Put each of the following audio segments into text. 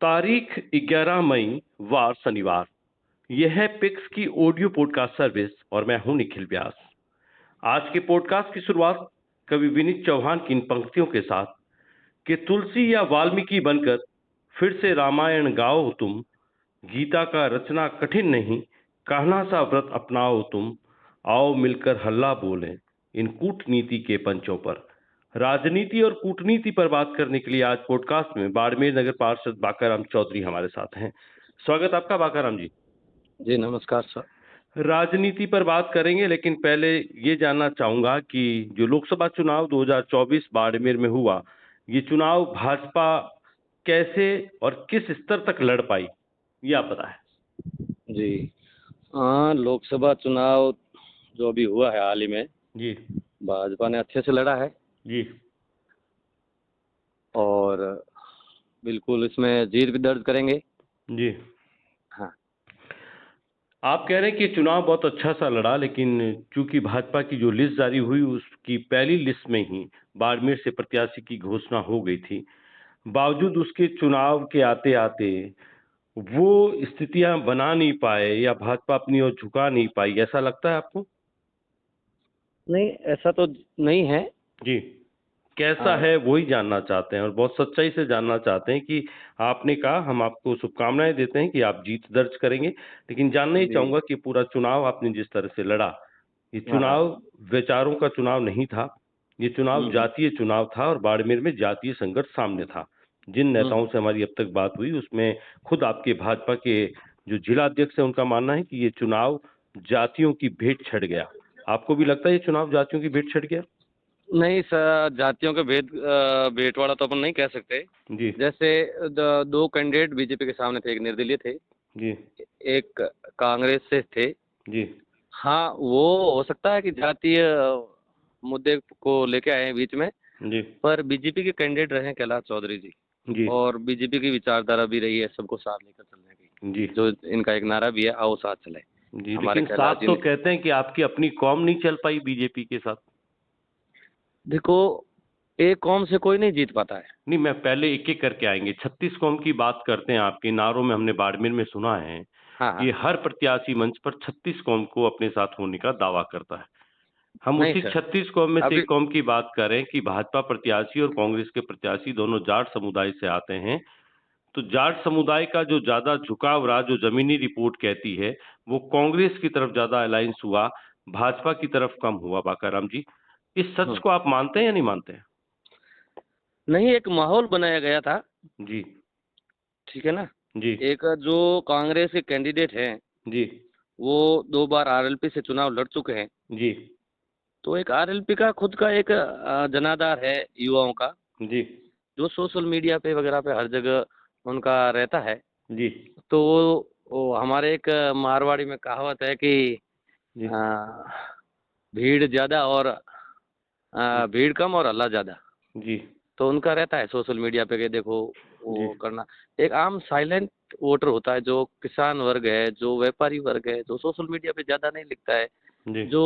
तारीख 11 मई वार शनिवार। यह है पिक्स की ऑडियो पॉडकास्ट सर्विस और मैं हूं निखिल व्यास। आज के पॉडकास्ट की शुरुआत कवि विनीत चौहान की इन पंक्तियों के साथ कि तुलसी या वाल्मीकि बनकर फिर से रामायण गाओ तुम, गीता का रचना कठिन नहीं, कान्हा सा व्रत अपनाओ तुम, आओ मिलकर हल्ला बोलें इन कूटनीति के पंचों पर। राजनीति और कूटनीति पर बात करने के लिए आज पॉडकास्ट में बाड़मेर नगर पार्षद बाकाराम चौधरी हमारे साथ हैं। स्वागत आपका बाकाराम जी। जी नमस्कार सर। राजनीति पर बात करेंगे, लेकिन पहले ये जानना चाहूंगा कि जो लोकसभा चुनाव 2024 बाड़मेर में हुआ, ये चुनाव भाजपा कैसे और किस स्तर तक लड़ पाई, ये आप बताएं। जी हाँ, लोकसभा चुनाव जो अभी हुआ है हाल ही में जी भाजपा ने अच्छे से लड़ा है जी और बिल्कुल इसमें जीत भी दर्ज करेंगे। जी। हाँ, आप कह रहे हैं कि चुनाव बहुत अच्छा सा लड़ा, लेकिन चूंकि भाजपा की जो लिस्ट जारी हुई उसकी पहली लिस्ट में ही बाड़मेर से प्रत्याशी की घोषणा हो गई थी, बावजूद उसके चुनाव के आते आते वो स्थितियां बना नहीं पाए या भाजपा अपनी ओर झुका नहीं पाई, ऐसा लगता है आपको? नहीं ऐसा तो नहीं है। जी, कैसा है वही जानना चाहते हैं और बहुत सच्चाई से जानना चाहते हैं कि आपने कहा, हम आपको शुभकामनाएं देते हैं कि आप जीत दर्ज करेंगे, लेकिन जानना ही जी चाहूंगा कि पूरा चुनाव आपने जिस तरह से लड़ा, ये हाँ हाँ। चुनाव विचारों का चुनाव नहीं था, ये चुनाव हम्म जातीय चुनाव था और बाड़मेर में जातीय संघर्ष सामने था। जिन नेताओं से हमारी अब तक बात हुई उसमें खुद आपके भाजपा के जो जिला अध्यक्ष है उनका मानना है कि ये चुनाव जातियों की भेंट छड़ गया। आपको भी लगता है ये चुनाव जातियों की भेंट छड़ गया? नहीं सर, जातियों के भेंट वाला तो अपन नहीं कह सकते। जी जैसे दो कैंडिडेट बीजेपी के सामने थे, एक निर्दलीय थे, जी एक कांग्रेस से थे। जी हाँ, वो हो सकता है कि जातीय मुद्दे को लेके आए हैं बीच में, जी पर बीजेपी के कैंडिडेट रहे हैं कैलाश चौधरी जी जी और बीजेपी की विचारधारा भी रही है सबको साथ लेकर चलने की। जी जो इनका एक नारा भी है, आओ साथ चले। जी। हमारे लेकिन कैलाश साथ जी तो ने कहते हैं कि आपकी अपनी कौम नहीं चल पाई बीजेपी के साथ। देखो, एक कौम से कोई नहीं जीत पाता है। नहीं, मैं पहले एक एक करके आएंगे। 36 कौम की बात करते हैं, आपके नारों में हमने बाड़मेर में सुना है हाँ कि हाँ। हर प्रत्याशी मंच पर 36 कौम को अपने साथ होने का दावा करता है। हम नहीं उसी सर, 36 कौम में से अभी एक कौम की बात करें कि भाजपा प्रत्याशी और कांग्रेस के प्रत्याशी दोनों जाट समुदाय से आते हैं, तो जाट समुदाय का जो ज्यादा झुकाव रहा, जो जमीनी रिपोर्ट कहती है, वो कांग्रेस की तरफ ज्यादा अलायंस हुआ, भाजपा की तरफ कम हुआ। बाकाराम जी, इस सच को आप मानते हैं या नहीं मानते हैं? नहीं, एक माहौल बनाया गया था। जी ठीक है ना। जी एक जो कांग्रेस के कैंडिडेट हैं, जी वो 2 बार आरएलपी से चुनाव लड़ चुके हैं। जी तो एक आरएलपी का खुद का एक जनाधार है युवाओं का, जी जो सोशल मीडिया पे वगैरह पे हर जगह उनका रहता है। जी तो वो हमारे एक मारवाड़ी में कहावत है कि जी अ, भीड़ ज्यादा और भीड़ कम और हल्ला ज्यादा। जी तो उनका रहता है सोशल मीडिया पे कि देखो जी वो करना। एक आम साइलेंट वोटर होता है, जो किसान वर्ग है, जो व्यापारी वर्ग है, जो सोशल मीडिया पे ज्यादा नहीं लिखता है, जी जो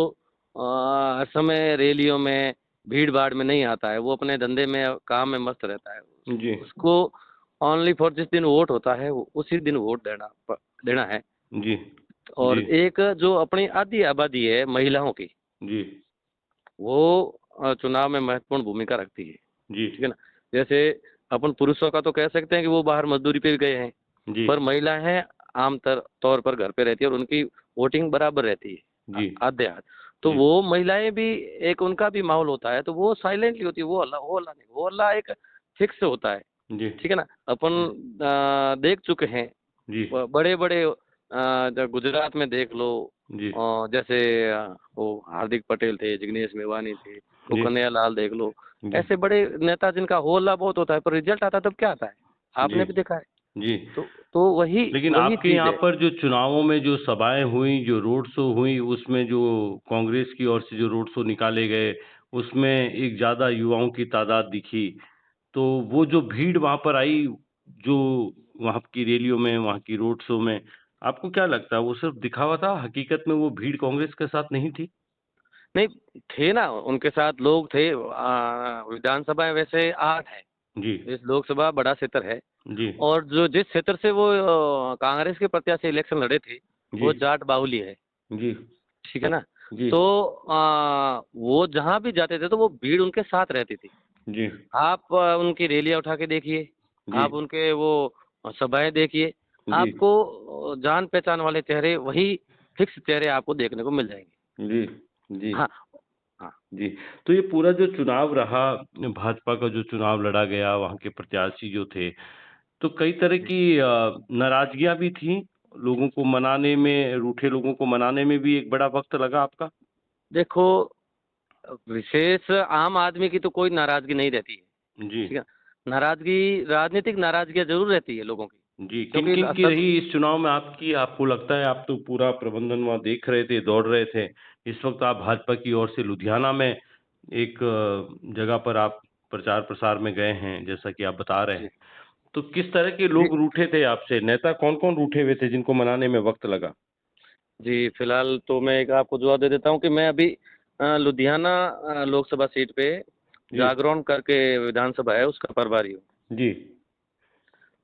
हर समय रैलियों में भीड़ भाड़ में नहीं आता है, वो अपने धंधे में काम में मस्त रहता है। जी उसको ओनली फॉर जिस दिन वोट होता है उसी दिन वोट देना है। जी और जी एक जो अपनी आधी आबादी है महिलाओं की, जी वो चुनाव में महत्वपूर्ण भूमिका रखती है। जी ठीक है ना। जैसे अपन पुरुषों का तो कह सकते हैं कि वो बाहर मजदूरी पे भी गए हैं, जी पर महिलाएं आम तौर पर घर पे रहती है और उनकी वोटिंग बराबर रहती है, जी आधे हाथ। तो जी वो महिलाएं भी, एक उनका भी माहौल होता है, तो वो साइलेंटली होती है। वो अल्लाह नहीं, वो अल्लाह एक फिक्स होता है। जी ठीक है ना। अपन देख चुके हैं, जी बड़े बड़े गुजरात में देख लो, जी जैसे वो हार्दिक पटेल थे, जिग्नेश मेवानी थे, वो जी कन्हैया लाल देख लो। जी ऐसे बड़े नेता जिनका हो हल्ला बहुत होता है, पर रिजल्ट आता है तब क्या आता है, जी आपने भी देखा है। जी। तो वही लेकिन वही आपके चीज यहाँ है। पर जो चुनावों में जो सभाएं हुई, जो रोड शो हुई, उसमें जो कांग्रेस की ओर से जो रोड शो निकाले गए, उसमें एक ज़्यादा युवाओं की तादाद दिखी। तो वो जो भीड़ वहाँ पर आई, जो वहाँ की रैलियों में, वहाँ की रोड शो में, आपको क्या लगता है वो सिर्फ दिखावा था? हकीकत में वो भीड़ कांग्रेस के साथ नहीं थी? नहीं, थे ना उनके साथ लोग थे। विधानसभा वैसे 8 है, जी इस लोकसभा बड़ा क्षेत्र है। जी और जो जिस क्षेत्र से वो कांग्रेस के प्रत्याशी इलेक्शन लड़े थे, जी वो जाट बाहुल्य है, जी ठीक है ना? जी तो वो जहाँ भी जाते थे तो वो भीड़ उनके साथ रहती थी। जी आप उनकी रैलियाँ उठा के देखिए, जी आप उनके वो सभाएँ देखिए, जी आपको जान पहचान वाले चेहरे, वही फिक्स चेहरे आपको देखने को मिल जाएँगे। जी जी हाँ, हाँ। जी। तो ये पूरा जो चुनाव रहा, भाजपा का जो चुनाव लड़ा गया, वहाँ के प्रत्याशी जो थे, तो कई तरह जी। की नाराज़गियाँ भी थीं। लोगों को मनाने में, रूठे लोगों को मनाने में भी एक बड़ा वक़्त लगा आपका? देखो, विशेष आम आदमी की तो कोई नाराज़गी नहीं रहती है, जी। ठीक है? नाराज़गी, राजनीतिक नाराज़गियाँ ज़रूर रहती है लोगों की, जी, क्योंकि किन-किन की सब। रही इस चुनाव में आपकी, आपको लगता है आप तो पूरा प्रबंधन वहाँ देख रहे थे, दौड़ रहे थे। इस वक़्त आप भाजपा की ओर से लुधियाना में एक जगह पर आप प्रचार-प्रसार में गए हैं, जैसा कि आप बता रहे जी, हैं। तो किस तरह के जी, लोग रूठे थे आपसे? नेता कौन-कौन रूठे हुए थे जिनको मनाने में वक़्त लगा? जी, फिलहाल तो मैं एक आपको जवाब दे देता हूँ कि मैं अभी लुधियाना लोकसभा सीट पे जी, जागरण करके विधानसभा है, उसका प्रभारी हूँ। जी,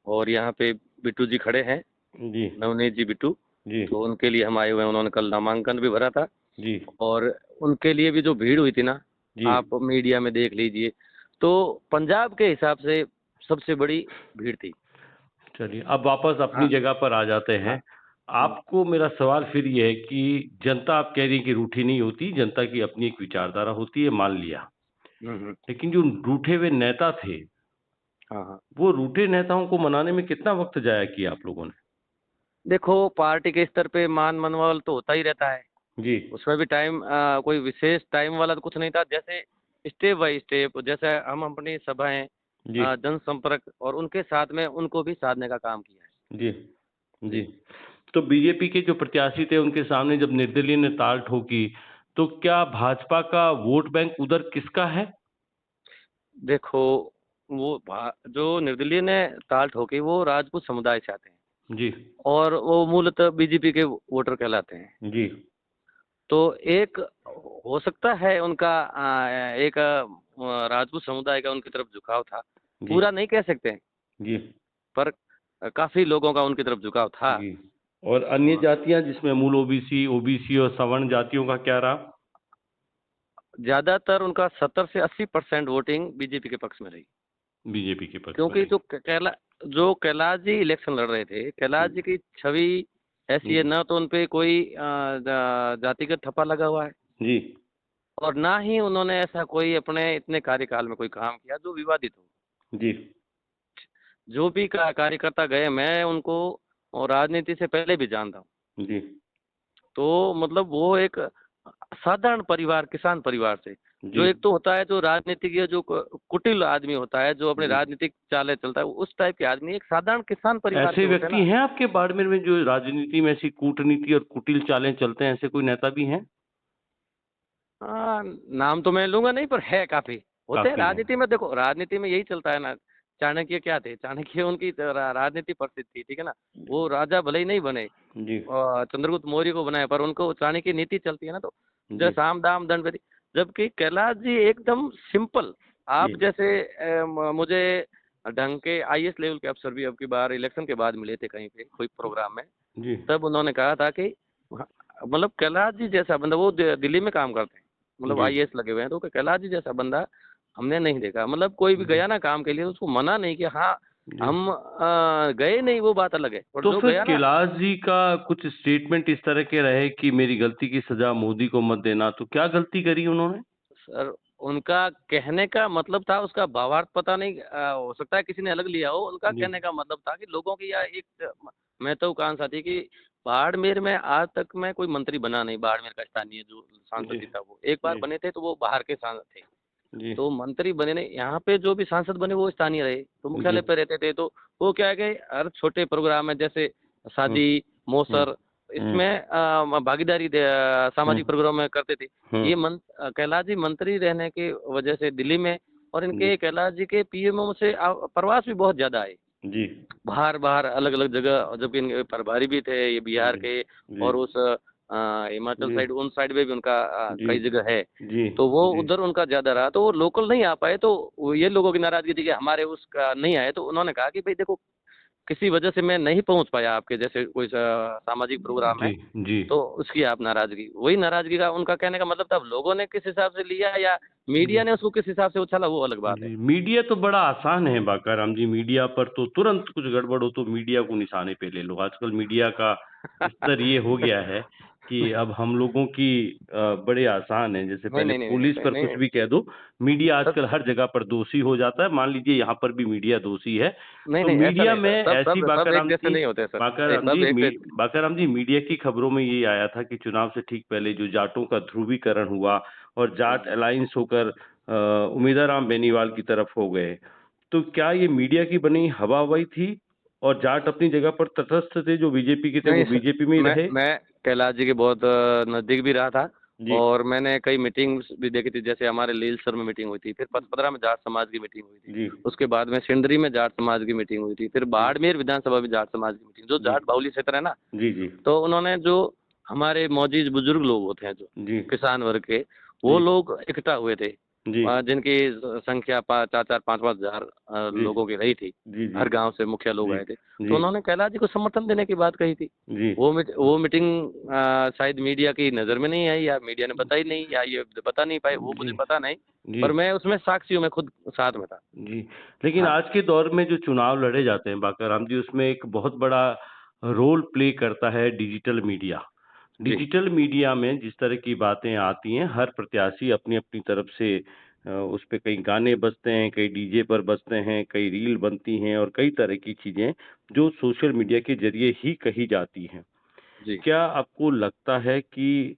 और यहाँ पे बिट्टू जी खड़े हैं, जी, नवनीत जी बिट्टू, जी, तो उनके लिए हम आए हुए हैं। उन्होंने कल नामांकन भी भरा था, जी, और उनके लिए भी जो भीड़ हुई थी ना, जी। आप मीडिया में देख लीजिए, तो पंजाब के हिसाब से सबसे बड़ी भीड़ थी। चलिए, अब वापस अपनी हाँ, जगह पर आ जाते हाँ। हैं। हुँ, आपको मेरा सवाल फिर ये है कि जनता आप कह रही हैं कि रूठी नहीं होती, जनता की अपनी एक विचारधारा होती है, मान लिया। हुँ, हुँ। लेकिन जो रूठे हुए नेता थे, हाँ, हाँ। वो रूठे नेताओं को मनाने में कितना वक़्त ज़ाया किया आप लोगों ने? देखो, पार्टी के स्तर पे मान-मनौवल तो होता ही रहता है। जी, उसमें भी टाइम, कोई विशेष टाइम वाला तो कुछ नहीं था। जैसे स्टेप बाय स्टेप, जैसे हम अपनी सभाएँ, जी, जनसंपर्क और उनके साथ में उनको भी साधने का काम किया है। जी, जी। जी। तो बीजेपी के जो प्रत्याशी थे, उनके सामने जब निर्दलीय ने ताल ठोकी, तो क्या भाजपा का वोट बैंक उधर किसका है? देखो, वो जो निर्दलीय ने ताल ठोकी, वो राजपूत समुदाय से आते हैं, जी, और वो मूलतः बीजेपी के वोटर कहलाते हैं। जी, तो एक हो सकता है उनका एक राजपूत समुदाय का उनकी तरफ झुकाव था। जी, पूरा नहीं कह सकते, जी, पर काफ़ी लोगों का उनकी तरफ झुकाव था। जी। और अन्य जातियाँ जिसमें मूल ओबीसी, ओबीसी और सवर्ण जातियों का क्या रहा? ज़्यादातर उनका 70 से 80% वोटिंग बीजेपी के पक्ष में रही। बीजेपी के पक्ष में क्योंकि रही। जो कैलाश जी इलेक्शन लड़ रहे थे, कैलाश जी की छवि ऐसी है, जी, ना तो उन पे कोई जातिगत ठप्पा लगा हुआ है, जी, और ना ही उन्होंने ऐसा कोई अपने इतने कार्यकाल में कोई काम किया जो विवादित हो। जी, जो भी कार्यकर्ता गए, मैं उनको और राजनीति से पहले भी जानता हूँ। जी, तो मतलब वो एक साधारण परिवार, किसान परिवार से, जो जी, एक तो होता है जो राजनीतिक या जो कुटिल आदमी होता है, जो अपने जी। राजनीतिक चालें चलता है, उस टाइप के आदमी एक साधारण किसान परिवार ऐसे से होते हैं व्यक्ति ना। हैं आपके बाड़मेर में जो राजनीति में ऐसी कूटनीति और कुटिल चालें चलते हैं, ऐसे कोई नेता भी हैं? हाँ, नाम तो मैं लूँगा नहीं, पर है काफ़ी। होते हैं काफ़ी हैं। राजनीति में, देखो राजनीति में यही चलता है ना। चाणक्य क्या थे? चाणक्य उनकी राजनीति प्रसिद्ध थी, ठीक है ना? वो राजा भले ही नहीं बने, जी, चंद्रगुप्त मौर्य को बनाया, पर उनको चाणक्य की नीति चलती है ना, तो जय जी, साम दाम दंड भेदी। जबकि कैलाश जी एकदम सिंपल, जी, आप जैसे मुझे ढंग के आईएएस लेवल के अफ़सर भी अब की बार इलेक्शन के बाद मिले थे कहीं पे, कोई प्रोग्राम में। जी, तब उन्होंने कहा था कि हाँ, मतलब कैलाश जी जैसा बंदा, वो दिल्ली में काम करते हैं, मतलब जी, आईएएस लगे हुए हैं, तो कैलाश जी जैसा बंदा हमने नहीं देखा। मतलब कोई भी जी, गया ना काम के लिए, उसको मना नहीं किया। हाँ, जी। हम गए नहीं, वो बात अलग है, और तो जो फिर गया ना। कैलाश जी का कुछ स्टेटमेंट इस तरह के रहे कि मेरी गलती की सज़ा मोदी को मत देना, तो क्या गलती करी उन्होंने? सर, उनका कहने का मतलब था, उसका भावार्थ पता नहीं, हो सकता है किसी ने अलग लिया हो। उनका जी, कहने का मतलब था कि लोगों की यह एक महत्वाकांक्षा थी कि बाड़मेर में आज तक में कोई मंत्री बना नहीं, बाड़मेर का स्थानीय जो सांसद जी, ही था वो। एक बार जी, बने थे तो वो बाहर के सांसद थे। जी, तो मंत्री बने नहीं, यहाँ पे जो भी सांसद बने वो स्थानीय रहे, तो जी, मुख्यालय पे रहते थे। तो वो क्या है कि हर छोटे प्रोग्राम में, जैसे हुँ, शादी, हुँ, मौसर, हुँ, इसमें भागीदारी हुँ, सामाजिक प्रोग्राम में करते थे। हुँ, ये कैलाश जी मंत्री रहने की वजह से दिल्ली में, और जी, इनके कैलाश जी के पीएमओ से प्रवास भी बहुत ज़्यादा आए। जी, बाहर-बाहर अलग-अलग जगह, जबकि इनके प्रभारी भी थे ये बिहार जी, के, जी, और उस हिमाचल जी साइड, उन साइड में भी उनका जी कई जगह है, जी तो वो जी उधर उनका ज़्यादा रहा, तो वो लोकल नहीं आ पाए, तो वो ये लोगों की नाराज़गी थी कि हमारे उसका नहीं आए, तो उन्होंने कहा कि भई देखो, किसी वजह से मैं नहीं पहुँच पाया आपके जैसे कोई सामाजिक प्रोग्राम है, जी जी तो उसकी आप नाराज़गी, वही नाराज़गी का उनका कहने का मतलब था, अब लोगों ने किस हिसाब से लिया या मीडिया जी ने उसको किस हिसाब से उछाला, वो अलग बात है। जी, मीडिया तो बड़ा आसान है बाकाराम जी, मीडिया पर तो तुरंत कुछ गड़बड़ हो तो मीडिया को निशाने पे ले लो। आजकल मीडिया का स्तर ये हो गया है कि अब हम लोगों की बड़े आसान है, जैसे नहीं, पहले नहीं, नहीं, पुलिस नहीं, पर नहीं, कुछ भी कह दो, मीडिया सब आजकल हर जगह पर दोषी हो जाता है। मान लीजिए यहाँ पर भी मीडिया दोषी है, नहीं, तो नहीं, ऐसा मीडिया नहीं में सर, ऐसी सब एक जैसे नहीं होते सर, सब एक जैसे बाकाराम जी मीडिया की खबरों में ये आया था कि चुनाव से ठीक पहले जो जाटों का ध्रुवीकरण हुआ और हुँ, जाट हुँ। अलायंस होकर उमेदाराम बेनीवाल की तरफ हो गए। तो क्या ये मीडिया की बनी हवा-हवाई थी और जाट अपनी जगह पर तटस्थ थे, जो बीजेपी के थे नहीं वो सर, बीजेपी में ही रहे? मैं कैलाश जी के बहुत नज़दीक भी रहा था, जी, और मैंने कई मीटिंग्स भी देखी थी, जैसे हमारे लीलसर में मीटिंग हुई थी, फिर पचपदरा में जाट समाज की मीटिंग हुई थी, जी, उसके बाद में सिंदरी में जाट समाज की मीटिंग हुई थी, फिर जी, बाड़मेर विधानसभा में जाट समाज की मीटिंग, जो जी, जाट बाहुल्य क्षेत्र है ना, जी, जी, तो उन्होंने जो हमारे मौजूद बुजुर्ग लोग होते हैं जो जी, किसान वर्ग के, वो जी, लोग इकट्ठा हुए थे, जी, जिनकी संख्या 4-4 5-5 हज़ार जी, लोगों की रही थी। जी, जी, हर गांव से मुखिया लोग जी, आए थे, तो जी, उन्होंने कैलाश जी को समर्थन देने की बात कही थी। जी, वो मीटिंग शायद मीडिया की नज़र में नहीं आई, या मीडिया ने बताई नहीं, या ये बता नहीं पाए, वो मुझे जी, पता नहीं, जी, पर मैं उसमें साक्षी हूँ, मैं खुद साथ में था। जी। लेकिन हाँ, आज के दौर में जो चुनाव लड़े जाते हैं बाकाराम जी, उसमें एक बहुत बड़ा रोल प्ले करता है डिजिटल मीडिया। जी, डिजिटल मीडिया में जिस तरह की बातें आती हैं, हर प्रत्याशी अपनी-अपनी तरफ से उस पे कई गाने बजते हैं, कई डीजे पर बजते हैं, कई रील बनती हैं और कई तरह की चीज़ें जो सोशल मीडिया के ज़रिए ही कही जाती हैं। जी। क्या आपको लगता है कि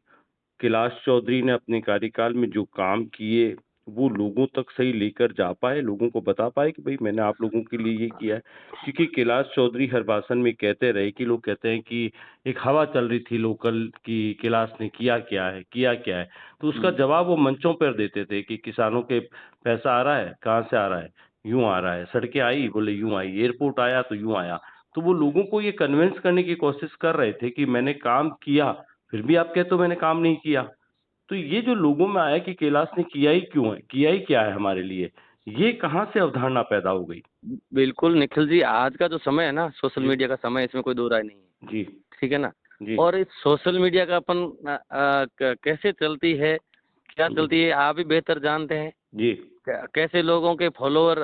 कैलाश चौधरी ने अपने कार्यकाल में जो काम किए, वो लोगों तक सही लेकर जा पाए, लोगों को बता पाए कि भई मैंने आप लोगों के लिए ये किया है? क्योंकि कैलाश चौधरी हर भाषण में कहते रहे कि लोग कहते हैं कि एक हवा चल रही थी लोकल कि कैलाश ने किया क्या है, किया क्या है? तो उसका हुँ, जवाब वो मंचों पर देते थे कि किसानों के पैसा आ रहा है, कहाँ से आ रहा है? यूँ आ रहा है। सड़कें आई? बोले यूँ आई। एयरपोर्ट आया? तो यूँ आया। तो वो लोगों को ये कन्विंस करने की कोशिश कर रहे थे कि मैंने काम किया, फिर भी आप कहते हो मैंने काम नहीं किया। तो ये जो लोगों में आया कि कैलाश ने किया ही क्यों है? किया ही क्या है हमारे लिए? ये कहाँ से अवधारणा पैदा हो गई? बिल्कुल निखिल जी, आज का जो समय है ना, सोशल जी, मीडिया का समय है, इसमें कोई दो राय नहीं है। जी, ठीक है ना? जी, और इस सोशल मीडिया का अपन कैसे चलती है, क्या जी, चलती है, आप भी बेहतर जानते हैं। जी, कैसे लोगों के फॉलोअर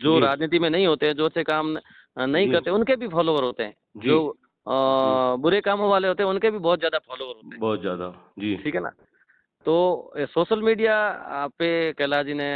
जो जी, राजनीति में नहीं होते हैं, जो अच्छे काम नहीं जी, करते, उनके भी फॉलोअर होते हैं। जी, जो जी, बुरे कामों वाले होते हैं, उनके भी बहुत ज़्यादा फॉलोअर होते हैं। बहुत ज़्यादा। जी, ठीक है ना? तो सोशल मीडिया पे कैलाश जी ने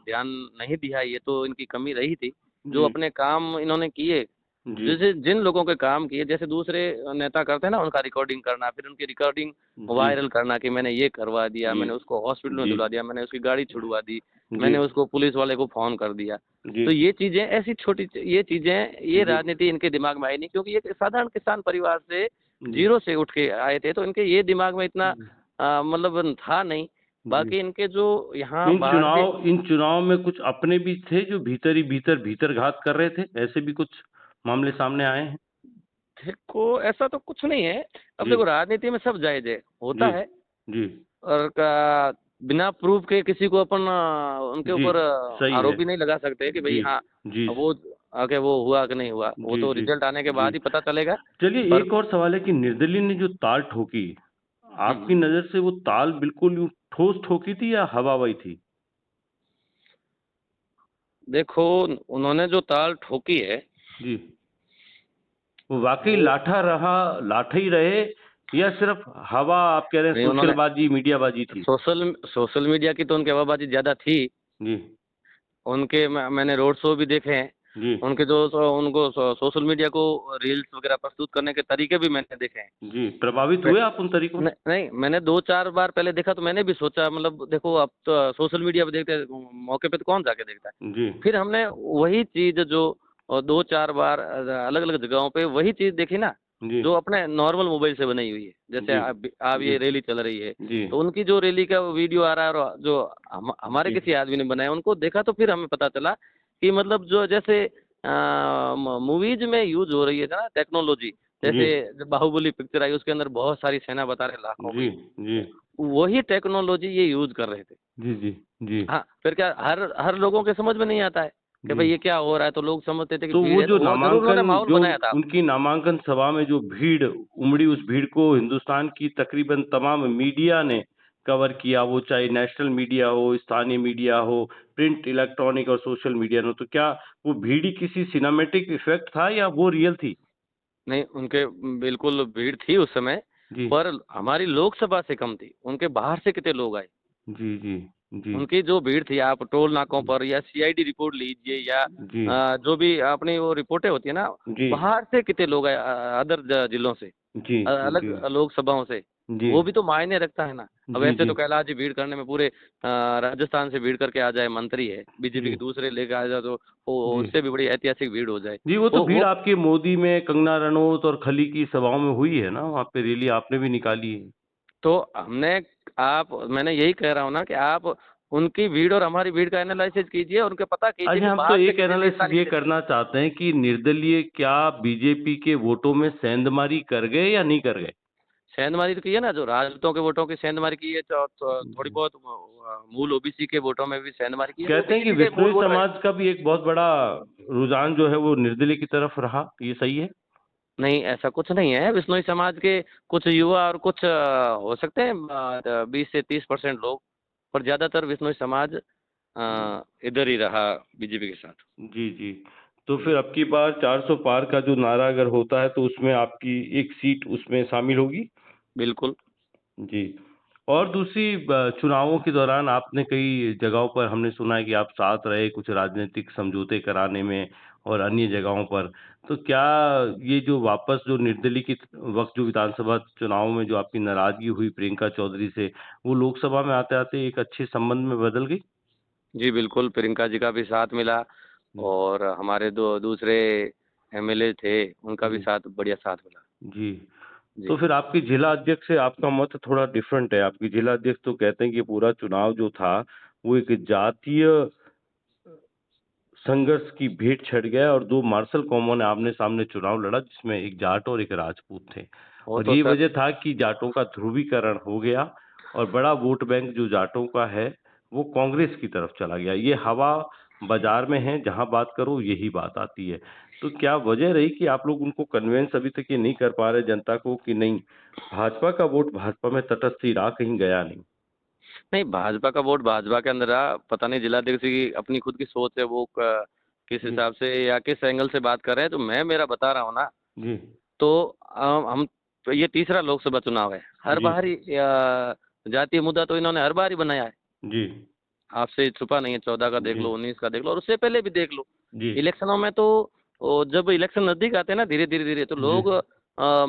ध्यान नहीं दिया, ये तो इनकी कमी रही थी। जो जी, अपने काम इन्होंने किए, जी, जैसे जिन लोगों के काम किए, जैसे दूसरे नेता करते हैं ना, उनका रिकॉर्डिंग करना, फिर उनकी रिकॉर्डिंग जी, वायरल करना कि मैंने ये करवा दिया, जी, मैंने उसको हॉस्पिटल में जी, दिलवा दिया, मैंने उसकी गाड़ी छुड़वा दी, जी, मैंने उसको पुलिस वाले को फ़ोन कर दिया। जी, तो ये चीज़ें ऐसी छोटी ये चीज़ें, ये जी, राजनीति इनके दिमाग में आई नहीं, क्योंकि ये एक साधारण किसान परिवार से जी, ज़ीरो से उठ के आए थे, तो इनके ये दिमाग में इतना मतलब था नहीं। जी। बाकी इनके जो यहाँ बाहर से, इन चुनाव में कुछ अपने भी थे जो भीतर ही भीतर घात कर रहे थे? ऐसे भी कुछ मामले सामने आए हैं? देखो ऐसा तो कुछ नहीं है। अब जी, देखो राजनीति में सब जायज़ है, होता जी, है, जी, और बिना प्रूफ के किसी को अपन उनके जी, ऊपर सही है। आरोप भी नहीं लगा सकते कि भई जी, हाँ, जी, वो आगे वो हुआ कि नहीं हुआ, वो जी, तो जी, रिज़ल्ट आने के जी। बाद ही पता चलेगा। चलिए पर एक और सवाल है कि निर्दलीय ने जो ताल ठोकी, हुँ, आपकी हुँ। नज़र से वो ताल बिल्कुल यूँ ठोस ठोकी थी या हवा-वही थी? देखो उन्होंने जो ताल ठोकी है, जी, वो वाक़ई वो लाठा ही रहे या सिर्फ़ हवा आप कह रहे हैं नहीं, उन्होंने सोशलबाज़ी, मीडियाबाज़ी थी? सोशल मीडिया की तो उनकी हवाबाज़ी ज़्यादा थी। जी, उनके मैंने रोड शो भी देखे हैं। जी, उनके जो उनको सोशल मीडिया को रील्स वगैरह प्रस्तुत करने के तरीके भी मैंने देखे हैं। जी, प्रभावित मैं हुए आप उन तरीकों से? नहीं, मैंने 2-4 बार पहले देखा, तो मैंने भी सोचा, मतलब देखो अब तो सोशल मीडिया पे देखते हैं, मौके पे तो कौन जाके देखता है। जी, फिर हमने वही चीज़ जो 2-4 बार अलग-अलग जगहों पे वही चीज़ देखी ना, जी, जो अपने नॉर्मल मोबाइल से बनाई हुई है। जैसे जी, अब जी, ये रैली चल रही है, जी, तो उनकी जो रैली का वीडियो आ रहा है, और जो हमारे जी, किसी आदमी ने बनाया, उनको देखा, तो फिर हमें पता चला कि मतलब जो जैसे मूवीज़ में यूज़ हो रही है ना टेक्नोलॉजी, जी, जैसे जब बाहुबली पिक्चर आई उसके अंदर बहुत सारी सेना बता रहे लाखों जी, की, जी, वही टेक्नोलॉजी ये यूज़ कर रहे थे। जी, जी, जी, हाँ, फिर क्या हर हर लोगों के समझ में नहीं आता है कि जी। भाई ये क्या हो रहा है, तो लोग समझते थे कि तो भीड़ वो है, जो तो वो ज़रूर नामांकन उन्होंने माहौल जो बनाया था। उनकी नामांकन सभा में जो भीड़ उमड़ी, उस भीड़ को हिंदुस्तान की तकरीबन तमाम मीडिया ने कवर किया, वो चाहे नेशनल मीडिया हो, स्थानीय मीडिया हो, प्रिंट, इलेक्ट्रॉनिक और सोशल मीडिया हो। तो क्या वो भीड़ ही किसी सिनेमैटिक इफ़ेक्ट था या वो रियल थी? नहीं, उनके बिल्कुल भीड़ थी उस समय, जी, पर हमारी लोकसभा से कम थी, उनके बाहर से कितने लोग आए। जी, जी, जी, उनकी जो भीड़ थी आप टोल नाकों पर या सीआईडी रिपोर्ट लीजिए या जी, जो भी अपनी वो रिपोर्टें होती है ना, जी, बाहर से कितने लोग आए अदर जिलों से, जी, जी, अलग जी, लोकसभाओं से, जी, वो भी तो मायने रखता है ना। अब जी, ऐसे जी, तो कैलाश जी भीड़ करने में पूरे राजस्थान से भीड़ करके आ जाए, मंत्री है, बीजेपी जी, के दूसरे लेके आ जाए तो वो जी। उससे भी बड़ी ऐतिहासिक भीड़ हो जाए। जी, वो तो भीड़ वो आपके मोदी में, कंगना रनौत और खली की सभाओं में हुई है ना, वहाँ पे रैली आपने भी निकाली है। तो हमने आप मैंने यही कह रहा हूँ ना कि आप उनकी भीड़ और हमारी भीड़ का एनालिसिस कीजिए और उनके पता कीजिए कि अच्छा, हम तो बाहर से एक कितने नेता एनालिसिस ये निकले थे। करना चाहते हैं कि निर्दलीय क्या बीजेपी के वोटों में सेंधमारी कर गए या नहीं कर गए? सेंधमारी तो की है ना, जो राजपूतों के वोटों की सेंधमारी की है, तो थोड़ी बहुत मूल ओबीसी के वोटों में भी सेंधमारी की है, वो कहते हैं कि बीजेपी के मूल विश्नोई वोटर हैं। समाज का भी एक बहुत बड़ा रुझान जो है वो निर्दलीय की तरफ रहा, ये सही है? नहीं, ऐसा कुछ नहीं है, बिश्नोई समाज के कुछ युवा और कुछ हो सकते हैं 20 से 30% लोग, पर ज़्यादातर बिश्नोई समाज इधर ही रहा बीजेपी के साथ। जी, जी। तो जी, फिर अब की बार 400 पार का जो नारा अगर होता है तो उसमें आपकी एक सीट उसमें शामिल होगी? बिल्कुल। जी। और दूसरी चुनावों के दौरान आपने कई जगहों पर हमने सुना है कि आप साथ रहे कुछ राजनीतिक समझौते कराने में और अन्य जगहों पर। तो क्या ये जो वापस जो निर्दलीय की वक़्त जो विधानसभा चुनाव में जो आपकी नाराज़गी हुई प्रियंका चौधरी से, वो लोकसभा में आते-आते एक अच्छे संबंध में बदल गई? जी, बिल्कुल, प्रियंका जी का भी साथ मिला हुँ, और हमारे दो दूसरे एमएलए थे, उनका भी जी, साथ बढ़िया साथ मिला। जी। तो जी, फिर आपके जिला अध्यक्ष से आपका मत थोड़ा डिफरेंट है। आपके जिला अध्यक्ष तो कहते हैं कि पूरा चुनाव जो था, वो एक जातीय संघर्ष की भेंट छिड़ गया और 2 मार्शल कौमों ने आमने-सामने चुनाव लड़ा जिसमें एक जाट और एक राजपूत थे। वो और तो ये सर वजह था कि जाटों का ध्रुवीकरण हो गया और बड़ा वोट बैंक जो जाटों का है, वो कांग्रेस की तरफ चला गया। ये हवा बाज़ार में है, जहाँ बात करो यही बात आती है। तो क्या वजह रही कि आप लोग उनको कन्विंस अभी तक ये नहीं कर पा रहे जनता को कि नहीं, भाजपा का वोट भाजपा में तटस्थ ही रहा, कहीं गया नहीं? नहीं, भाजपा का वोट भाजपा के अंदर रहा, पता नहीं जिलाध्यक्ष की अपनी खुद की सोच है, वो किस जी, हिसाब से या किस एंगल से बात कर रहे हैं, तो मैं मेरा बता रहा हूँ ना, जी, तो हम तो ये तीसरा लोकसभा चुनाव है। हर जी, बार ही जातीय मुद्दा तो इन्होंने हर बार ही बनाया है। जी, आपसे छुपा नहीं है, 14 का देख जी, लो, 19 का देख लो और उससे पहले भी देख लो। जी, इलेक्शनों में तो जब इलेक्शन नज़दीक आते हैं ना धीरे-धीरे तो जी, लोग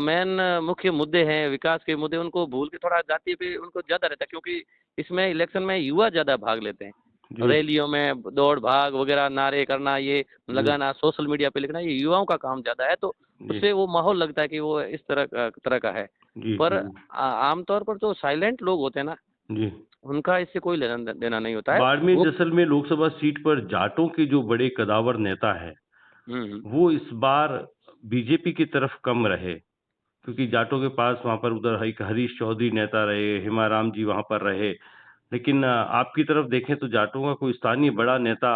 मेन मुख्य मुद्दे हैं, विकास के मुद्दे उनको भूल के थोड़ा जातीय पे उनको ज़्यादा रहता है क्योंकि इसमें इलेक्शन में युवा ज़्यादा भाग लेते हैं। जी, रैलियों में दौड़-भाग वगैरह नारे करना, ये जी, लगाना, सोशल मीडिया पे लिखना, ये युवाओं का काम ज़्यादा है, तो जी। उससे वो माहौल लगता है कि वो इस तरह का है। जी, पर जी, आम तौर पर जो साइलेंट लोग होते हैं ना, जी। उनका इससे कोई लेना देना नहीं होता है। बाड़मेर वो जैसलमेर लोकसभा सीट पर जाटों के जो बड़े कदावर नेता हैं, हुँ, हुँ। वो इस बार बीजेपी की तरफ कम रहे, क्योंकि जाटों के पास वहाँ पर उधर एक हरीश चौधरी नेता रहे, हेमाराम जी वहाँ पर रहे। लेकिन आपकी तरफ देखें तो जाटों का कोई स्थानीय बड़ा नेता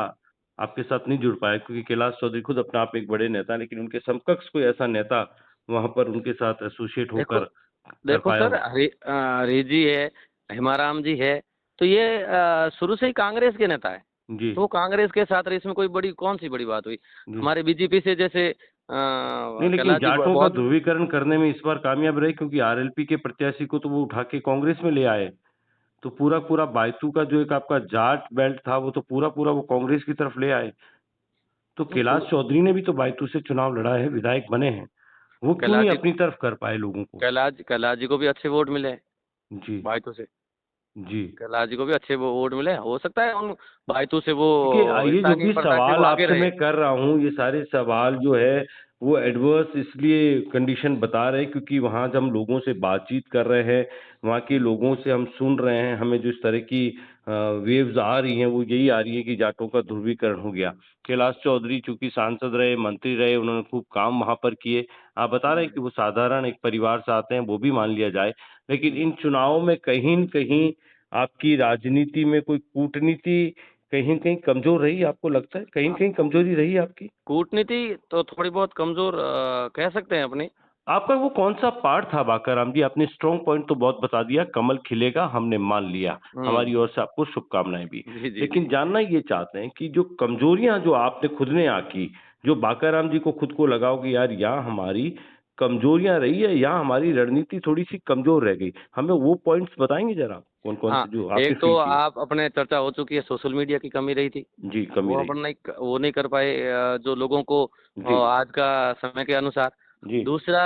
आपके साथ नहीं जुड़ पाया क्योंकि कैलाश चौधरी खुद अपने आप में एक बड़े नेता हैं, लेकिन उनके समकक्ष कोई ऐसा नेता वहाँ पर उनके साथ एसोसिएट देखो होकर कर देखो पाया सर हो। हरी जी है, हेमाराम जी है, तो ये शुरू से ही कांग्रेस के नेता है। जी, तो वो कांग्रेस के साथ रहे इसमें कोई बड़ी कौन-सी बड़ी बात हुई? जी। हमारे बीजेपी से जैसे नहीं, लेकिन कैलाश जी जाटों का बहुत ध्रुवीकरण करने में इस बार कामयाब रहे क्योंकि आरएलपी के प्रत्याशी को तो वो उठा के कांग्रेस में ले आए। तो पूरा-पूरा बायतू का जो एक आपका जाट बेल्ट था, वो तो पूरा-पूरा वो कांग्रेस की तरफ ले आए। तो नहीं कैलाश पूर चौधरी ने भी तो बायतू से चुनाव लड़ा है, विधायक बने हैं। वो क्यों कैलाश नहीं जी अपनी तरफ कर पाए लोगों को? कैलाश जी को भी अच्छे वोट मिले हैं, जी, बायतू से। जी। कैलाश जी को भी अच्छे वो वोट मिले हैं। हो सकता है उन बायतू से वो देखिए ये जो स्थानीय भी प्रत्याशी से वो सवाल आगे आपसे रहे। मैं कर रहा हूँ, ये सारे सवाल जो है वो एडवर्स इसलिए कंडीशन बता रहे हैं क्योंकि वहाँ जब हम लोगों से बातचीत कर रहे हैं, वहाँ के लोगों से हम सुन रहे हैं, हमें जो इस तरह की वेव्स आ रही हैं वो यही आ रही है कि जाटों का ध्रुवीकरण हो गया। कैलाश चौधरी चूंकि सांसद रहे, मंत्री रहे, उन्होंने खूब काम वहां पर किए। आप बता रहे हैं कि वो साधारण एक परिवार से आते हैं, वो भी मान लिया जाए, लेकिन इन चुनावों में कहीं न कहीं आपकी राजनीति में कोई कूटनीति कहीं न कहीं कमजोर रही, आपको लगता है? कहीं न हाँ, कहीं कमजोरी रही आपकी? कूटनीति तो थोड़ी बहुत कमजोर कह सकते हैं अपनी। आपका वो कौन-सा पार्ट था बाकाराम जी? आपने स्ट्रॉन्ग पॉइंट तो बहुत बता दिया, कमल खिलेगा, हमने मान लिया। हमारी हम्म। ओर से आपको शुभकामनाएँ भी। जी जी जी। लेकिन जानना ये चाहते हैं कि जो कमजोरियाँ जो आपने खुद ने आकी, जो बाकाराम जी को खुद को लगा हो कि यार यहाँ हमारी कमजोरियाँ रही है, यहाँ हमारी रणनीति थोड़ी-सी कमजोर रह गई। हमें वो पॉइंट्स बताएँगे ज़रा? कौन-कौन हाँ, से जो आपने एक तो फ़ील किए? आप अपने चर्चा हो चुकी है, सोशल मीडिया की कमी रही थी। जी, कमी वो रही। अपन वो नहीं कर पाए, जो लोगों को जी, आज का समय के अनुसार। जी, दूसरा,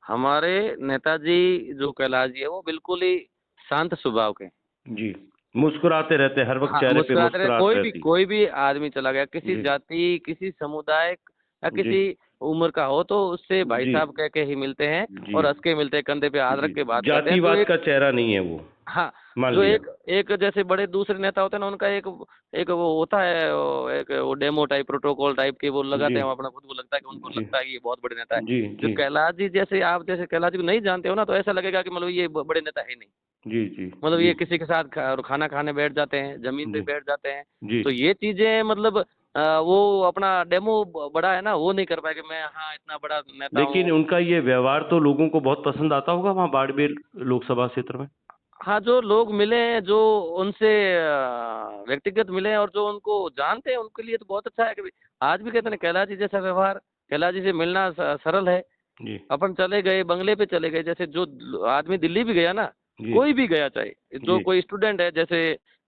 हमारे नेताजी जो कैलाश जी है वो बिल्कुल ही शांत स्वभाव के हैं। जी। मुस्कुराते रहते हैं, हर वक़्त हाँ, चेहरे पे मुस्कुराते रहे, मुस्कुराहट रहती। कोई भी आदमी चला गया, किसी जी, जाति, किसी समुदाय या जी, किसी उम्र का हो तो उससे भाई जी, साहब कह के ही मिलते हैं जी। और हँस के मिलते हैं, कंधे पे हाथ जी, रख के बात करते हैं। जो जातिवाद एक, का चेहरा नहीं है वो, हाँ, मान जो लिया। एक एक जैसे बड़े दूसरे नेता होते हैं ना, उनका एक एक वो होता है, एक वो डेमो टाइप, प्रोटोकॉल टाइप के वो लगाते जी, हैं, वो अपना खुद को लगता है कि उनको जी, लगता है कि ये बहुत बड़े नेता है। जी, जो जी, कैलाश जी जैसे, आप जैसे कैलाश जी को नहीं जानते हो ना, तो ऐसा लगेगा कि मतलब ये बड़े नेता है नहीं। जी, जी, मतलब जी, ये किसी के साथ खाना खाने बैठ जाते हैं, ज़मीन पे जी, बैठ जाते हैं। जी। तो ये चीज़ें मतलब वो अपना डेमो बड़ा है ना, वो नहीं कर पाए कि मैं हाँ, इतना बड़ा नेता लेकिन हूँ। उनका ये व्यवहार तो लोगों को बहुत पसंद आता होगा वहाँ बाड़मेर लोकसभा क्षेत्र में? हाँ, जो लोग मिले हैं, जो उनसे व्यक्तिगत मिले हैं और जो उनको जानते हैं, उनके लिए तो बहुत अच्छा है कि आज भी कहते हैं ना, कैलाश जी जैसा व्यवहार, कैलाश जी से मिलना सरल है। जी, अपन चले गए, बंगले पे चले गए, जैसे जो आदमी दिल्ली भी गया ना, जी, कोई भी गया चाहे, जो जी, कोई स्टूडेंट है, जैसे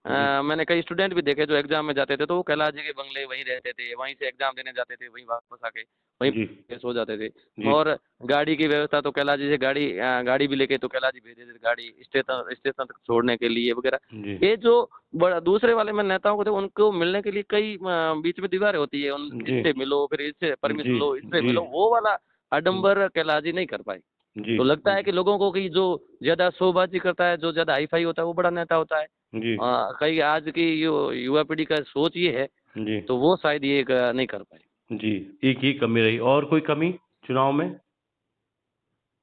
जी, मैंने कई स्टूडेंट भी देखे जो एग्ज़ाम में जाते थे, तो वो कैलाश जी के बंगले वहीं रहते थे, वहीं से एग्ज़ाम देने जाते थे, वहीं वापस आके वहीं जी, पे सो जाते थे। जी, और गाड़ी की व्यवस्था तो कैलाश जी से, गाड़ी भी लेके तो कैलाश जी भेज देते थे, गाड़ी स्टेशन स्टेशन तक छोड़ने के लिए वगैरह। जी, ये जो बड़ा दूसरे वाले में नेताओं को थे, उनको मिलने के लिए कई बीच में दीवारें होती है, उन जी, इससे मिलो, फिर इससे जी, परमिशन लो, इससे जी, मिलो, वो वाला आडंबर कैलाश जी नहीं कर पाए। जी, तो लगता है कि लोगों को कि जो ज़्यादा शोबाजी करता है, जो ज़्यादा हाई-फाई होता है, वो बड़ा नेता होता है। जी, कई आज की युवा पीढ़ी का सोच ये है, जी, तो वो शायद ये नहीं कर पाए। जी। एक ही कमी रही और कोई कमी चुनाव में?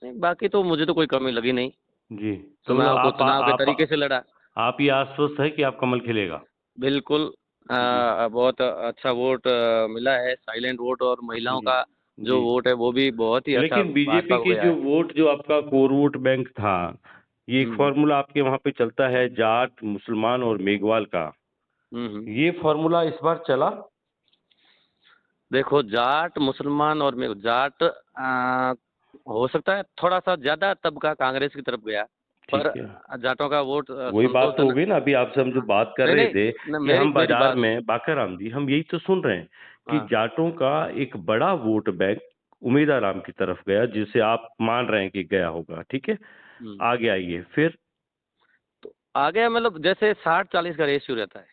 नहीं, बाकी तो मुझे तो कोई कमी लगी नहीं। जी, तो मतलब चुनाव के तरीके से लड़ा। आप ये आश्वस्त है कि आप कमल खिलेगा? बिल्कुल। जी, बहुत अच्छा वोट मिला है, साइलेंट वोट, और महिलाओं जी, का जो जी। वोट है वो भी बहुत ही अच्छा लेकिन बीजेपी भाजपा को के गया जो है। वोट जो आपका कोर वोट बैंक था, ये एक हुँ, हुँ। फ़ॉर्मूला आपके वहाँ पे चलता है जाट, मुसलमान और मेघवाल का। हुँ, हुँ। ये फ़ॉर्मूला इस बार चला? देखो, जाट, मुसलमान और में जाट, हो सकता है थोड़ा-सा ज़्यादा तबका कांग्रेस की तरफ गया, पर ठीक है। जाटों का वोट वही बात तो हो संतोषजनक। गई ना अभी आपसे हम जो हाँ। बात कर नहीं, रहे नहीं, थे न कि मेरी हम मेरी बाज़ार बात। में बाकाराम जी हम यही तो सुन रहे हैं कि हाँ। जाटों का एक बड़ा वोट बैंक उम्मीदाराम की तरफ गया, जिसे आप मान रहे हैं कि गया होगा, ठीक है? हुँ। आगे आइए फिर? तो आगे मतलब जैसे 60-40 का रेशियो रहता है।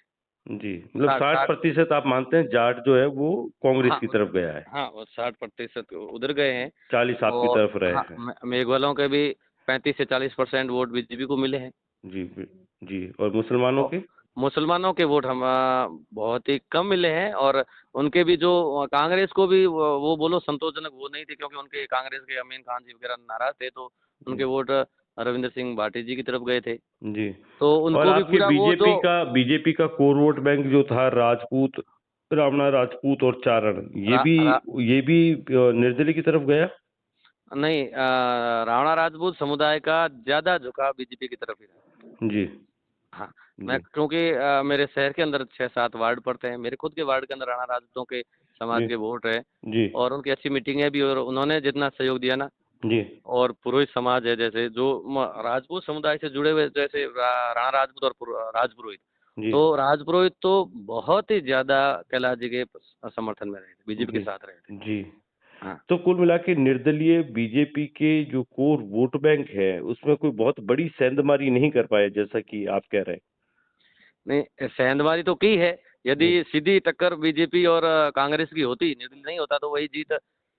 जी, मतलब 60-60। 60% आप मानते हैं जाट जो है वो कांग्रेस हाँ, की तरफ गया है, हाँ, वो 60% उधर गए हैं। 40 आपकी और तरफ रहे हाँ, हैं। मेघवालों के भी 35 से 40% वोट बीजेपी को मिले हैं। जी, जी और मुसलमानों और के? मुसलमानों के वोट हम बहुत ही कम मिले हैं, और उनके भी जो कांग्रेस को भी वो बोलो संतोषजनक वो नहीं थे, क्योंकि उनके कांग्रेस के अमीन खान जी वगैरह नाराज थे, तो जी, उनके वोट रविंद्र सिंह भाटी जी की तरफ गए थे। जी तो और उनको भी आपके पूरा वो जो, बीजेपी का कोर वोट बैंक जो था राजपूत, रावणा राजपूत और चारण, रा, रा, ये भी निर्दलीय की तरफ गया? नहीं, राणा राजपूत समुदाय का ज़्यादा झुकाव बीजेपी की तरफ ही रहा। जी, हाँ, मैं जी, क्योंकि मेरे शहर के अंदर 6-7 वार्ड पड़ते हैं, मेरे खुद के वार्ड के अंदर राणा राजपूतों के समाज जी, के वोट हैं, जी, और उनकी अच्छी मीटिंगें भी, और उन्होंने जितना सहयोग दिया ना, जी, और पुरोहित समाज है, जैसे जो राजपूत समुदाय से जुड़े हुए, जैसे राणा राजपूत और राजपुरोहित, जी, तो राजपुरोहित तो बहुत ही ज़्यादा कैलाश जी के समर्थन में रहे थे, बीजेपी के जी, साथ रहे थे। जी। हाँ। तो कुल मिला के निर्दलीय बीजेपी के जो कोर वोट बैंक है, उसमें कोई बहुत बड़ी सेंधमारी नहीं कर पाए जैसा कि आप कह रहे हैं। नहीं, सेंधमारी तो की है। यदि जी, सीधी टक्कर बीजेपी और कांग्रेस की होती, निर्दलीय नहीं होता, तो वही जीत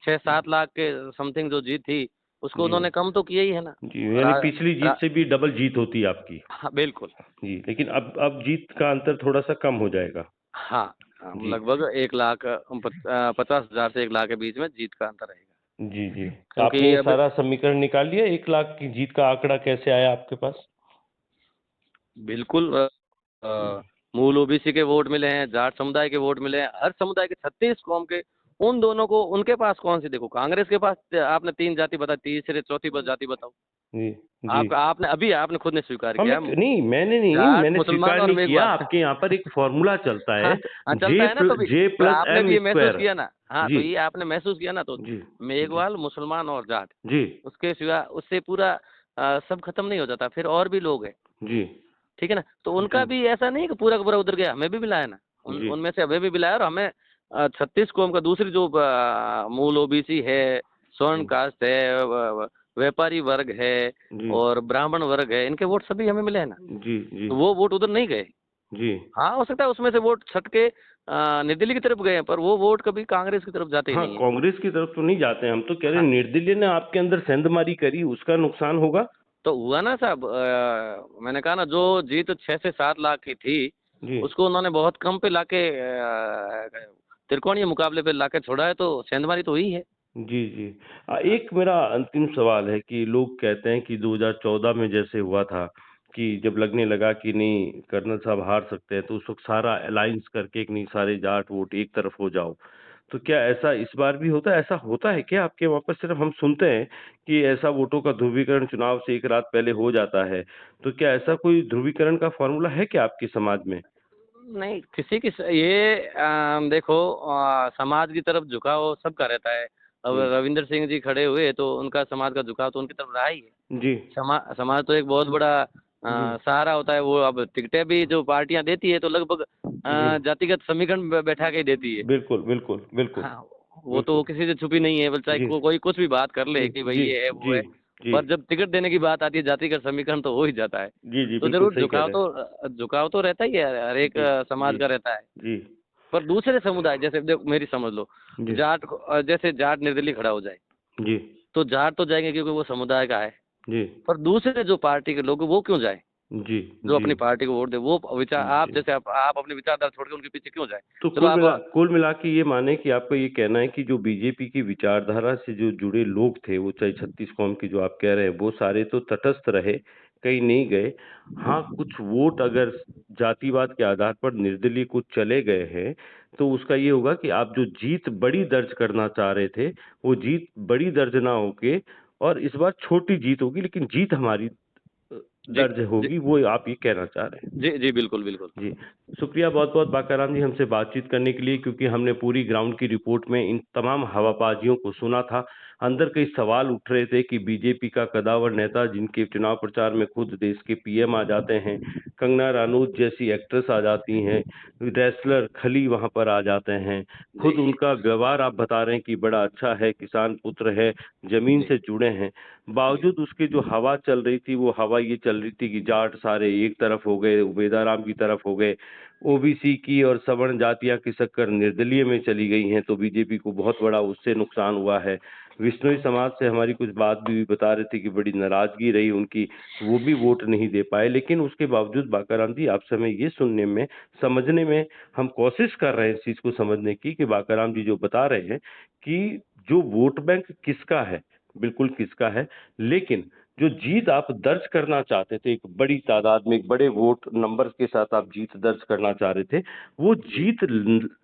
6-7 लाख के समथिंग जो जीत थी, उसको जी उन्होंने कम तो किया ही है ना। जी, यानी पिछली जीत से भी डबल जीत होती है आपकी। हाँ, बिल्कुल। जी, लेकिन अब जीत का अंतर थोड़ा सा कम हो जाएगा। हाँ, जी लगभग 1,50,000 से 1 लाख के बीच में जीत का अंतर रहेगा। जी जी, तो आपने क्योंकि ये अब सारा समीकरण निकाल लिया, 1 लाख की जीत का आंकड़ा कैसे आया आपके पास? बिल्कुल मूल ओबीसी के वोट मिले हैं, जाट समुदाय के वोट मिले हैं, हर समुदाय के 36 कौम के, उन दोनों को उनके पास कौन सी देखो, कांग्रेस के पास आपने 3 जाति बताई, तीसरे चौथी जाति बताओ। जी जी, आपने खुद ने स्वीकार हम किया, एक नहीं, जाट, मैंने मुसलमान स्वीकार और नहीं किया। मेघवाल। आपके यहाँ पर एक फॉर्मूला चलता है, हाँ, हाँ, चलता है ना, जे तो प्लस आपने एम भी ये महसूस स्क्वायर। किया ना। हाँ, जी तो ये आपने महसूस किया ना, तो जी जी मेघवाल, मुसलमान और जाट, जी उसके सिवा उससे पूरा सब खत्म नहीं हो जाता, फिर और भी लोग हैं। जी ठीक है ना, तो जी उनका भी ऐसा नहीं है कि पूरा का पूरा उधर गया, हमें भी मिला है ना। जी उनमें से हमें भी मिला है, और हमें 36 कौम का दूसरी जो मूल ओबीसी है, स्वर्ण जी कास्ट है, व्यापारी वर्ग है जी और ब्राह्मण वर्ग है, इनके वोट सभी हमें मिले हैं ना। जी जी तो वो वोट उधर नहीं गए। जी। हाँ, हो सकता है उसमें से वोट छट के निर्दलीय की तरफ गए हैं, पर वो वोट कभी कांग्रेस की तरफ जाते ही हाँ, नहीं है। कांग्रेस की तरफ तो नहीं जाते हैं। हम तो कह रहे हाँ, हैं निर्दलीय ने आपके अंदर सेंधमारी करी, उसका नुकसान होगा। तो हुआ ना साहब, मैंने कहा ना, जो जीत 6 से 7 लाख की थी, जी उसको उन्होंने बहुत कम पे लाके त्रिकोणीय मुकाबले पे लाके छोड़ा है, तो सेंधमारी तो हुई है। जी जी। हाँ, एक मेरा अंतिम सवाल है कि लोग कहते हैं कि 2014 में जैसे हुआ था कि जब लगने लगा कि नहीं कर्नल साहब हार सकते हैं, तो उस वक्त सारा अलायंस करके कि नहीं सारे जाट वोट एक तरफ हो जाओ। तो क्या ऐसा इस बार भी होता है? ऐसा होता है क्या आपके वहाँ पर? सिर्फ हम सुनते हैं कि ऐसा वोटों का ध्रुवीकरण चुनाव से एक रात पहले हो जाता है। तो क्या ऐसा कोई ध्रुवीकरण का फॉर्मूला है क्या आपके समाज में? नहीं, किसी की ये देखो, समाज की तरफ झुकाव सबका रहता है। अब जी रविंद्र सिंह जी खड़े हुए, तो उनका समाज का झुकाव तो उनकी तरफ रहा ही है। जी समाज तो एक बहुत बड़ा जी सहारा होता है। वो अब टिकटें भी जो पार्टियां देती है, तो लगभग जी, जातिगत समीकरण बैठा के ही देती है। बिल्कुल बिल्कुल बिल्कुल हाँ, वो तो बिल्कुल। किसी से छुपी नहीं है, बल्कि चाहे जी कोई कुछ भी बात कर ले जी कि भाई जी ये है वो जी है। जी पर जब टिकट देने की बात आती है, जातिगत समीकरण तो हो ही जाता है। जी जी, तो बिल्कुल जरूर सही कह रहे हैं। झुकाव तो रहता ही है, हर एक जी समाज जी का रहता है। जी पर दूसरे समुदाय, जैसे देखो, मेरी समझ लो, जी जैसे जाट निर्दलीय खड़ा हो जाए, जी तो जाट तो जाएंगे क्योंकि वो समुदाय का है। जी पर दूसरे जो पार्टी के लोग, वो क्यों जाए? जी जो जी अपनी पार्टी को वोट दे, वो विचार, आप जी। जैसे आप अपनी विचारधारा छोड़ के उनके पीछे क्यों जाए? तो चलो आप। कुल मिला के ये माने कि आपका ये कहना है कि जो बीजेपी की विचारधारा से जो जुड़े लोग थे, वो चाहे 36 कौम की जो आप कह रहे हैं, वो सारे तो तटस्थ रहे, कहीं नहीं गए। हाँ, कुछ वोट अगर जातिवाद के आधार पर निर्दलीय को चले गए हैं, तो उसका ये होगा कि आप जो जीत बड़ी दर्ज करना चाह रहे थे, वो जीत बड़ी दर्ज ना होके और इस बार छोटी जीत होगी, लेकिन जीत हमारी जी, दर्ज जी, होगी, वो आप ये कहना चाह रहे हैं। जी, जी, बिल्कुल, बिल्कुल। जी, शुक्रिया बहुत-बहुत बाकाराम जी हमसे बातचीत करने के लिए, क्योंकि हमने पूरी ग्राउंड की रिपोर्ट में इन तमाम हवाबाजियों को सुना था। अंदर कई सवाल उठ रहे थे कि बीजेपी का कदावर नेता जिनके चुनाव प्रचार में खुद देश के पीएम आ जाते हैं, कंगना रनौत जैसी एक्ट्रेस आ जाती हैं, रेसलर खली वहाँ पर आ जाते हैं, जी, खुद उनका व्यवहार आप बता रहे हैं कि बड़ा अच्छा है, किसान पुत्र है, ज़मीन जी, से जुड़े हैं। जी, बावजूद उसके जो हवा चल रही थी, वो हवा ये चल रही थी कि जाट सारे एक तरफ हो गए, उबेदाराम की तरफ हो गए, ओबीसी की और सवर्ण जातियां खिसक कर निर्दलीय में चली गई हैं, तो बीजेपी को बहुत बड़ा उससे नुकसान हुआ है। विश्नोई समाज से हमारी कुछ बात भी बता रहे थे कि बड़ी नाराजगी रही उनकी, वो भी वोट नहीं दे पाए। लेकिन उसके बावजूद बाकाराम जी आपसे हमें ये सुनने में, समझने में, हम कोशिश कर रहे हैं इस चीज को समझने की कि बाकाराम जी जो बता रहे हैं कि जो वोट बैंक किसका है, बिल्कुल किसका है, लेकिन जो जीत आप दर्ज करना चाहते थे, एक बड़ी तादाद में, एक बड़े वोट नंबर के साथ आप जीत दर्ज करना चाह रहे थे, वो जी, जीत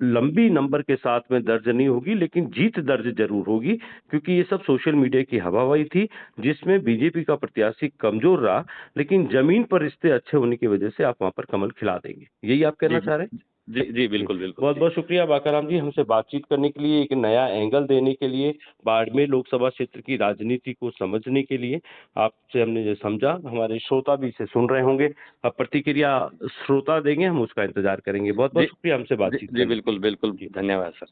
लंबी नंबर के साथ में दर्ज नहीं होगी, लेकिन जीत दर्ज जरूर होगी, क्योंकि ये सब सोशल मीडिया की हवाबाजी थी, जिसमें बीजेपी का प्रत्याशी कमजोर रहा, लेकिन जमीन पर रिश्ते अच्छे होने की वजह से आप वहां पर कमल खिला देंगे। यही आप कहना जी, चाह रहे हैं? जी, जी, जी, बिल्कुल, बिल्कुल, बहुत जी। बहुत शुक्रिया बाकाराम जी हमसे बातचीत करने के लिए, एक नया एंगल देने के लिए, बाड़मेर लोकसभा क्षेत्र की राजनीति को समझने के लिए। आपसे हमने जो समझा, हमारे श्रोता भी इसे सुन रहे होंगे। अब प्रतिक्रिया श्रोता देंगे, हम उसका इंतजार करेंगे। बहुत बहुत जी, शुक्रिया हमसे जी, बातचीत जी, करने के बिल्कुल, लिए। बिल्कुल, जी। धन्यवाद सर।